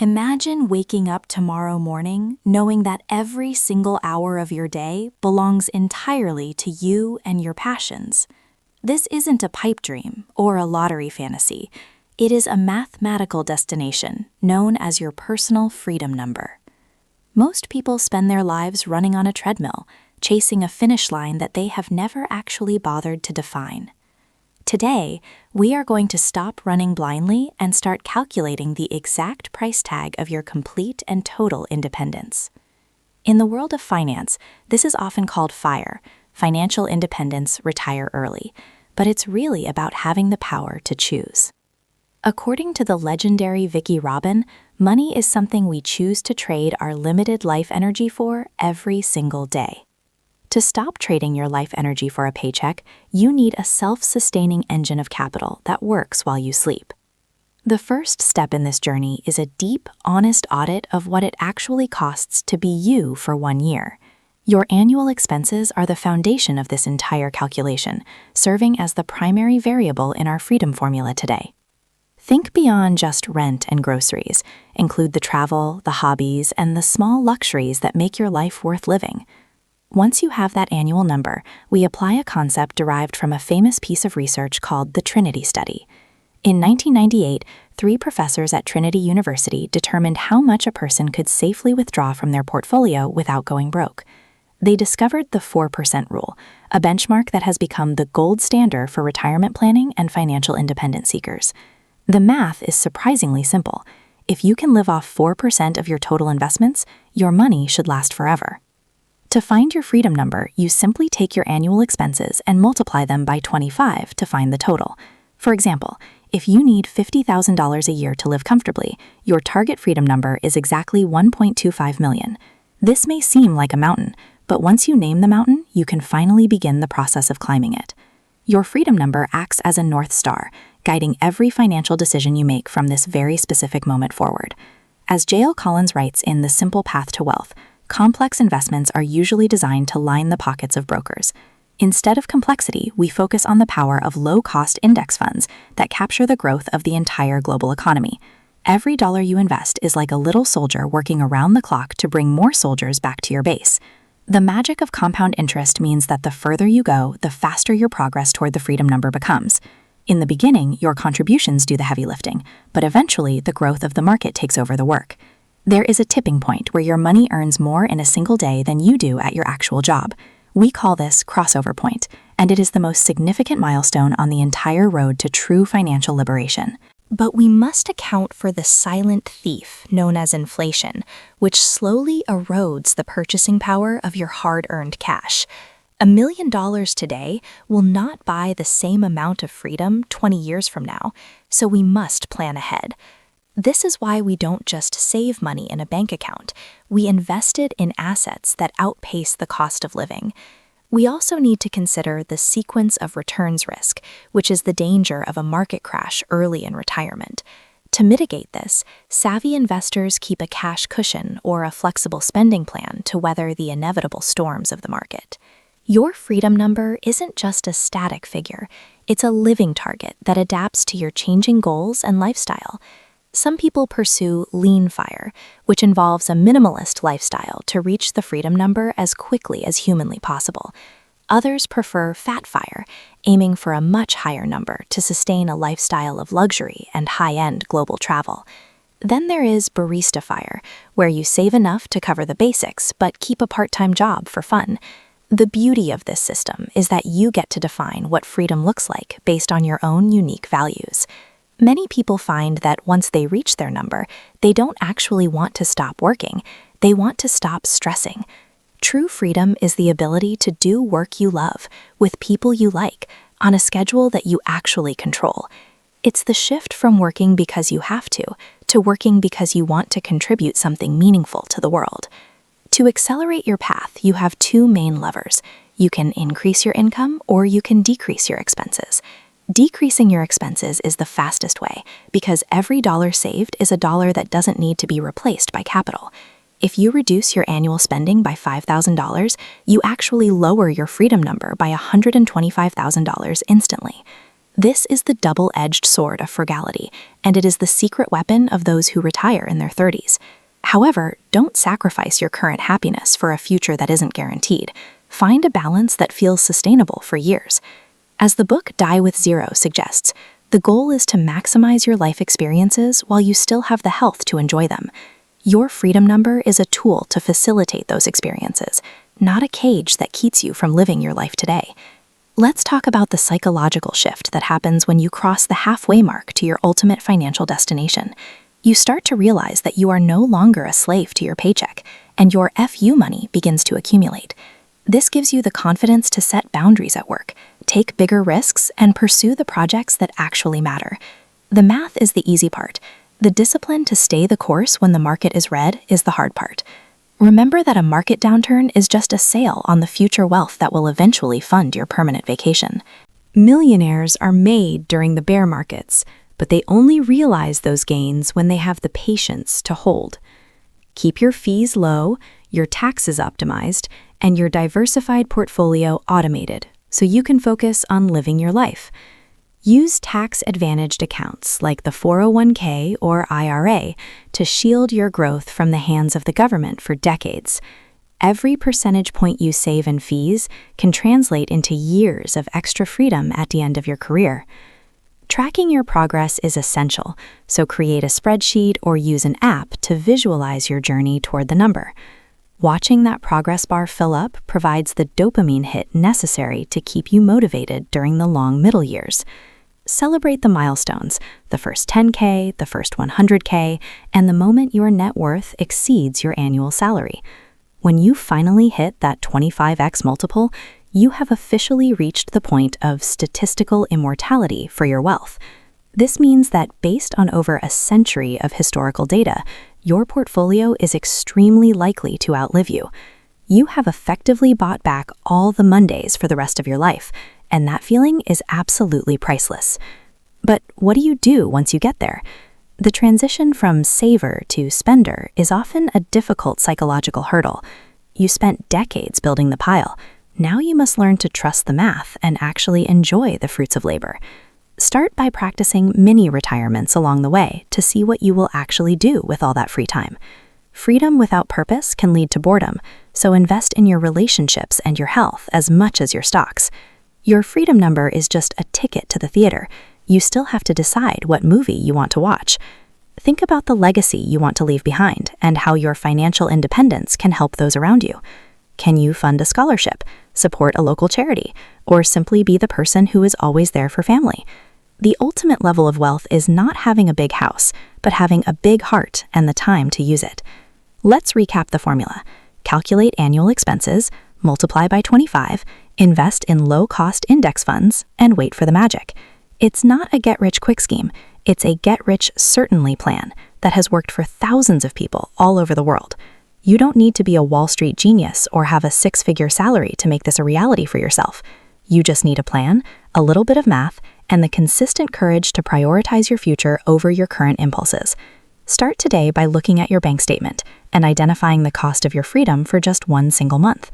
Imagine waking up tomorrow morning knowing that every single hour of your day belongs entirely to you and your passions. This isn't a pipe dream or a lottery fantasy. It is a mathematical destination known as your personal freedom number. Most people spend their lives running on a treadmill, chasing a finish line that they have never actually bothered to define. Today, we are going to stop running blindly and start calculating the exact price tag of your complete and total independence. In the world of finance, this is often called FIRE, financial independence, retire early, but it's really about having the power to choose. According to the legendary Vicki Robin, money is something we choose to trade our limited life energy for every single day. To stop trading your life energy for a paycheck, you need a self-sustaining engine of capital that works while you sleep. The first step in this journey is a deep, honest audit of what it actually costs to be you for 1 year. Your annual expenses are the foundation of this entire calculation, serving as the primary variable in our freedom formula today. Think beyond just rent and groceries. Include the travel, the hobbies, and the small luxuries that make your life worth living. Once you have that annual number, we apply a concept derived from a famous piece of research called the Trinity Study. In 1998, 3 professors at Trinity University determined how much a person could safely withdraw from their portfolio without going broke. They discovered the 4% rule, a benchmark that has become the gold standard for retirement planning and financial independence seekers. The math is surprisingly simple. If you can live off 4% of your total investments, your money should last forever. To find your freedom number, you simply take your annual expenses and multiply them by 25 to find the total. For example, if you need $50,000 a year to live comfortably, your target freedom number is exactly 1.25 million. This may seem like a mountain, but once you name the mountain, you can finally begin the process of climbing it. Your freedom number acts as a North Star, guiding every financial decision you make from this very specific moment forward. As J.L. Collins writes in The Simple Path to Wealth, complex investments are usually designed to line the pockets of brokers. Instead of complexity, we focus on the power of low-cost index funds that capture the growth of the entire global economy. Every dollar you invest is like a little soldier working around the clock to bring more soldiers back to your base. The magic of compound interest means that the further you go, the faster your progress toward the freedom number becomes. In the beginning, your contributions do the heavy lifting, but eventually the growth of the market takes over the work. There is a tipping point where your money earns more in a single day than you do at your actual job. We call this crossover point, and it is the most significant milestone on the entire road to true financial liberation. But we must account for the silent thief known as inflation, which slowly erodes the purchasing power of your hard-earned cash. $1 million today will not buy the same amount of freedom 20 years from now, so we must plan ahead. This is why we don't just save money in a bank account. We invest it in assets that outpace the cost of living. We also need to consider the sequence of returns risk, which is the danger of a market crash early in retirement. To mitigate this, savvy investors keep a cash cushion or a flexible spending plan to weather the inevitable storms of the market. Your freedom number isn't just a static figure. It's a living target that adapts to your changing goals and lifestyle. Some people pursue lean FIRE, which involves a minimalist lifestyle to reach the freedom number as quickly as humanly possible. Others prefer fat FIRE, aiming for a much higher number to sustain a lifestyle of luxury and high-end global travel. Then there is barista FIRE, where you save enough to cover the basics but keep a part-time job for fun. The beauty of this system is that you get to define what freedom looks like based on your own unique values. Many people find that once they reach their number, they don't actually want to stop working. They want to stop stressing. True freedom is the ability to do work you love, with people you like, on a schedule that you actually control. It's the shift from working because you have to working because you want to contribute something meaningful to the world. To accelerate your path, you have 2 main levers. You can increase your income or you can decrease your expenses. Decreasing your expenses is the fastest way because every dollar saved is a dollar that doesn't need to be replaced by capital. If you reduce your annual spending by $5,000, you actually lower your freedom number by $125,000 instantly. This is the double-edged sword of frugality, and it is the secret weapon of those who retire in their 30s. However, don't sacrifice your current happiness for a future that isn't guaranteed. Find a balance that feels sustainable for years. As the book Die with Zero suggests, the goal is to maximize your life experiences while you still have the health to enjoy them. Your freedom number is a tool to facilitate those experiences, not a cage that keeps you from living your life today. Let's talk about the psychological shift that happens when you cross the halfway mark to your ultimate financial destination. You start to realize that you are no longer a slave to your paycheck, and your FU money begins to accumulate. This gives you the confidence to set boundaries at work, take bigger risks, and pursue the projects that actually matter. The math is the easy part. The discipline to stay the course when the market is red is the hard part. Remember that a market downturn is just a sale on the future wealth that will eventually fund your permanent vacation. Millionaires are made during the bear markets, but they only realize those gains when they have the patience to hold. Keep your fees low, your taxes optimized, and your diversified portfolio automated so you can focus on living your life. Use tax-advantaged accounts like the 401k or IRA to shield your growth from the hands of the government for decades. Every percentage point you save in fees can translate into years of extra freedom at the end of your career. Tracking your progress is essential, so create a spreadsheet or use an app to visualize your journey toward the number. Watching that progress bar fill up provides the dopamine hit necessary to keep you motivated during the long middle years. Celebrate the milestones, the first 10K, the first 100K, and the moment your net worth exceeds your annual salary. When you finally hit that 25x multiple, you have officially reached the point of statistical immortality for your wealth. This means that based on over a century of historical data, your portfolio is extremely likely to outlive you. You have effectively bought back all the Mondays for the rest of your life, and that feeling is absolutely priceless. But what do you do once you get there? The transition from saver to spender is often a difficult psychological hurdle. You spent decades building the pile. Now you must learn to trust the math and actually enjoy the fruits of labor. Start by practicing mini retirements along the way to see what you will actually do with all that free time. Freedom without purpose can lead to boredom, so invest in your relationships and your health as much as your stocks. Your freedom number is just a ticket to the theater. You still have to decide what movie you want to watch. Think about the legacy you want to leave behind and how your financial independence can help those around you. Can you fund a scholarship, support a local charity, or simply be the person who is always there for family? The ultimate level of wealth is not having a big house, but having a big heart and the time to use it. Let's recap the formula. Calculate annual expenses, multiply by 25, invest in low-cost index funds, and wait for the magic. It's not a get-rich-quick scheme. It's a get-rich-certainly plan that has worked for thousands of people all over the world. You don't need to be a Wall Street genius or have a six-figure salary to make this a reality for yourself. You just need a plan, a little bit of math, and the consistent courage to prioritize your future over your current impulses. Start today by looking at your bank statement and identifying the cost of your freedom for just one single month.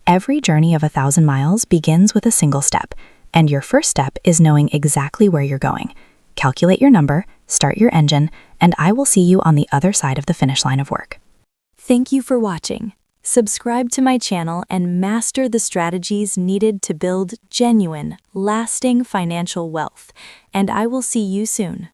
Every journey of 1,000 miles begins with a single step, and your first step is knowing exactly where you're going. Calculate your number, start your engine, and I will see you on the other side of the finish line of work. Thank you for watching. Subscribe to my channel and master the strategies needed to build genuine, lasting financial wealth, and I will see you soon.